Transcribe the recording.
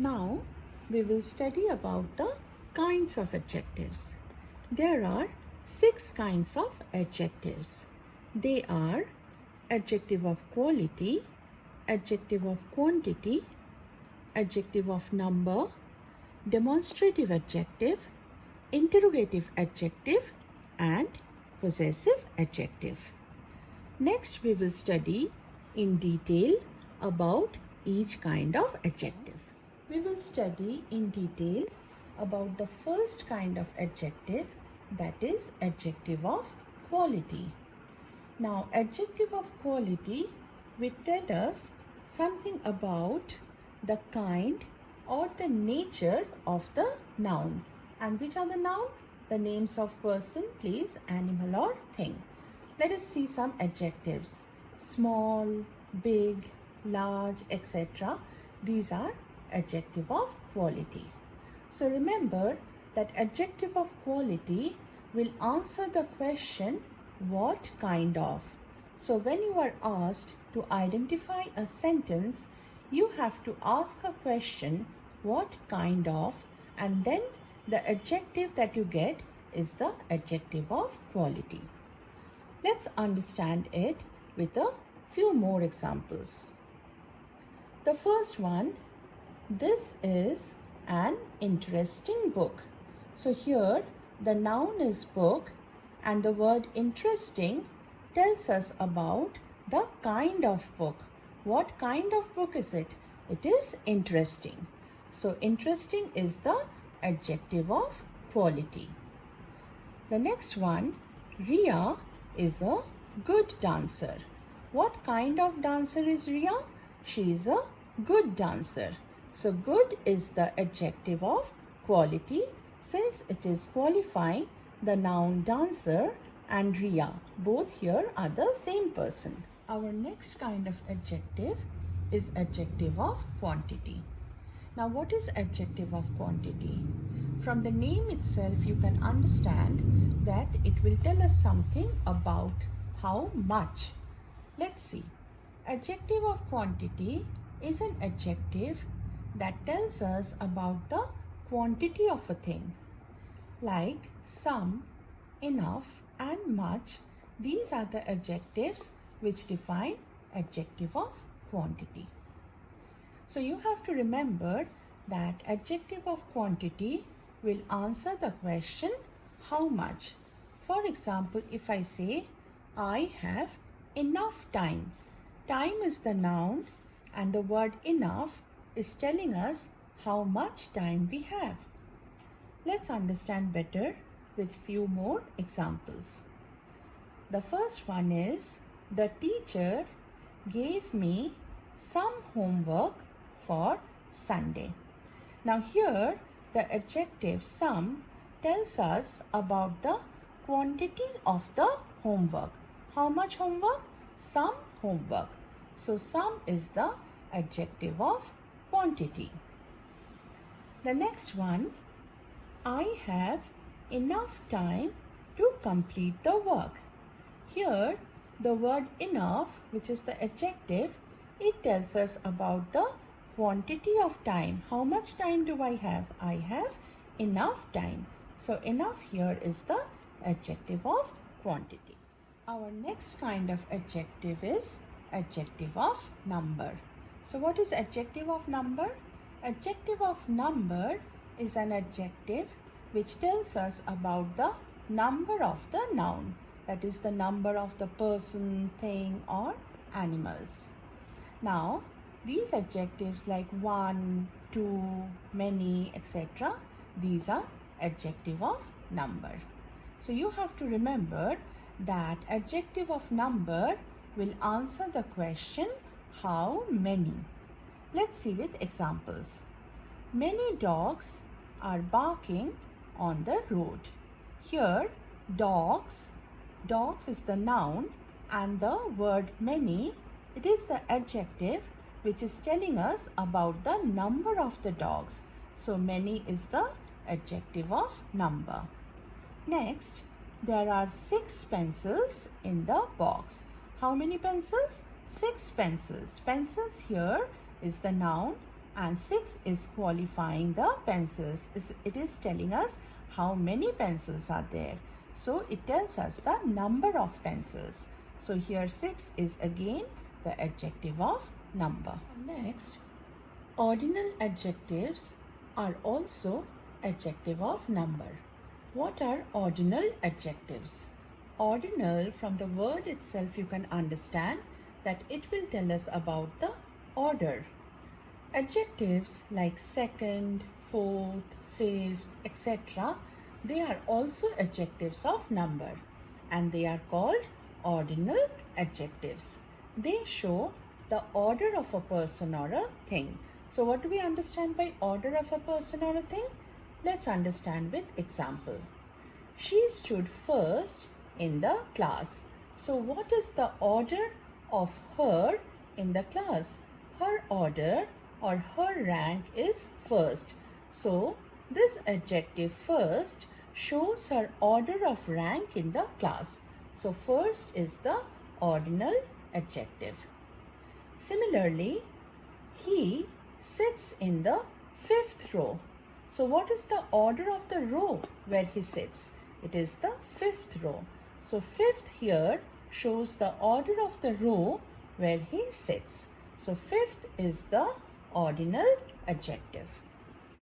Now we will study about the kinds of adjectives. There are 6 kinds of adjectives. They are adjective of quality, adjective of quantity, adjective of number, demonstrative adjective, interrogative adjective, and possessive adjective. Next, we will study in detail about each kind of adjective. We will study in detail about the first kind of adjective, that is adjective of quality. Now, adjective of quality will tell us something about the kind or the nature of the noun. And which are the noun? The names of person, place, animal or thing. Let us see some adjectives. Small, big, large, etc. These are adjective of quality. So remember that adjective of quality will answer the question what kind of. So when you are asked to identify a sentence, you have to ask a question what kind of, and then the adjective that you get is the adjective of quality. Let's understand it with a few more examples. The first one, this is an interesting book. So here the noun is book and the word interesting tells us about the kind of book. What kind of book is it? It is interesting. So interesting is the adjective of quality. The next one, Ria is a good dancer. What kind of dancer is Ria? She is a good dancer. So good is the adjective of quality since it is qualifying the noun dancer and Ria. Both here are the same person. Our next kind of adjective is adjective of quantity. Now what is adjective of quantity? From the name itself you can understand that it will tell us something about how much. Let's see. Adjective of quantity is an adjective that tells us about the quantity of a thing. Like some, enough and much, these are the adjectives which define adjective of quantity. So you have to remember that adjective of quantity will answer the question how much. For example, if I say I have enough time. Time is the noun and the word enough is telling us how much time we have. Let's understand better with few more examples. The first one is the teacher gave me some homework for Sunday. Now here the adjective some tells us about the quantity of the homework. How much homework? Some homework. So some is the adjective of quantity. The next one, I have enough time to complete the work. Here the word enough, which is the adjective, it tells us about the quantity of time. How much time do I have? I have enough time. So enough here is the adjective of quantity. Our next kind of adjective is adjective of number. So what is adjective of number? Adjective of number is an adjective which tells us about the number of the noun. That is the number of the person, thing or animals. Now these adjectives like one, two, many, etc. these are adjective of number. So you have to remember that adjective of number will answer the question how many. Let's see with examples. Many dogs are barking on the road. Here dogs is the noun and the word many, it is the adjective which is telling us about the number of the dogs. So many is the adjective of number. Next, there are 6 pencils in the box. How many pencils? 6 pencils. Pencils here is the noun and 6 is qualifying the pencils. It is telling us how many pencils are there. So it tells us the number of pencils. So here 6 is again the adjective of number. Next, ordinal adjectives are also adjective of number. What are ordinal adjectives? Ordinal, from the word itself you can understand that it will tell us about the order. Adjectives like second, fourth, fifth, etc. they are also adjectives of number and they are called ordinal adjectives. They show the order of a person or a thing. So what do we understand by order of a person or a thing? Let's understand with example. She stood first in the class. So what is the order of her in the class? Her order or her rank is first. So this adjective first shows her order of rank in the class. So first is the ordinal adjective. Similarly, he sits in the 5th row. So what is the order of the row where he sits? It is the 5th row. So 5th here shows the order of the row where he sits. So 5th is the ordinal adjective.